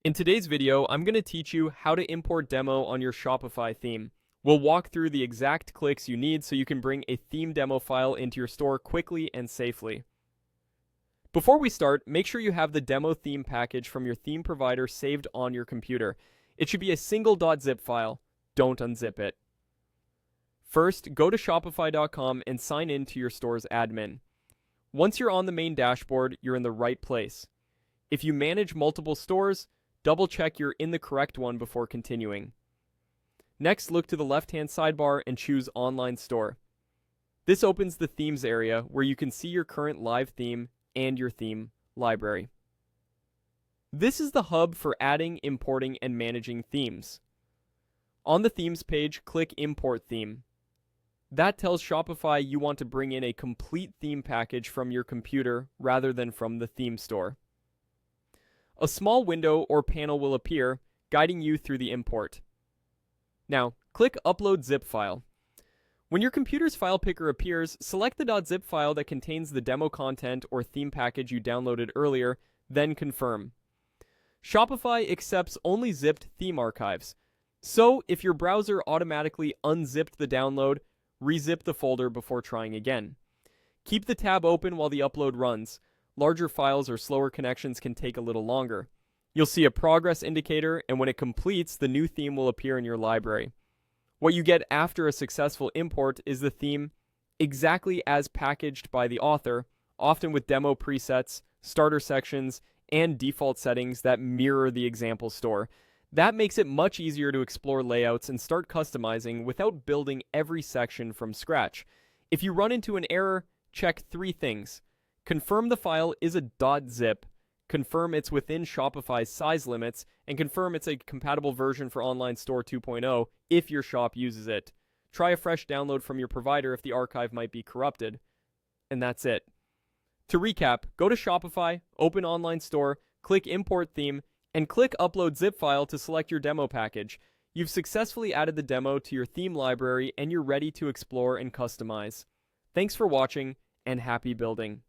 In today's video, I'm going to teach you how to import demo on your Shopify theme. We'll walk through the exact clicks you need so you can bring a theme demo file into your store quickly and safely. Before we start, make sure you have the demo theme package from your theme provider saved on your computer. It should be a single .zip file. Don't unzip it. First, go to shopify.com and sign in to your store's admin. Once you're on the main dashboard, you're in the right place. If you manage multiple stores, double-check you're in the correct one before continuing. Next, look to the left-hand sidebar and choose Online Store. This opens the Themes area where you can see your current live theme and your theme library. This is the hub for adding, importing, and managing themes. On the Themes page, click Import Theme. That tells Shopify you want to bring in a complete theme package from your computer rather than from the theme store. A small window or panel will appear, guiding you through the import. Now, click Upload Zip File. When your computer's file picker appears, select the .zip file that contains the demo content or theme package you downloaded earlier, then confirm. Shopify accepts only zipped theme archives, so if your browser automatically unzipped the download, rezip the folder before trying again. Keep the tab open while the upload runs. Larger files or slower connections can take a little longer. You'll see a progress indicator, and when it completes, the new theme will appear in your library. What you get after a successful import is the theme exactly as packaged by the author, often with demo presets, starter sections, and default settings that mirror the example store. That makes it much easier to explore layouts and start customizing without building every section from scratch. If you run into an error, check three things. Confirm the file is a .zip, confirm it's within Shopify's size limits, and confirm it's a compatible version for Online Store 2.0 if your shop uses it. Try a fresh download from your provider if the archive might be corrupted. And that's it. To recap, go to Shopify, open Online Store, click Import Theme, and click Upload Zip File to select your demo package. You've successfully added the demo to your theme library and you're ready to explore and customize. Thanks for watching, and happy building.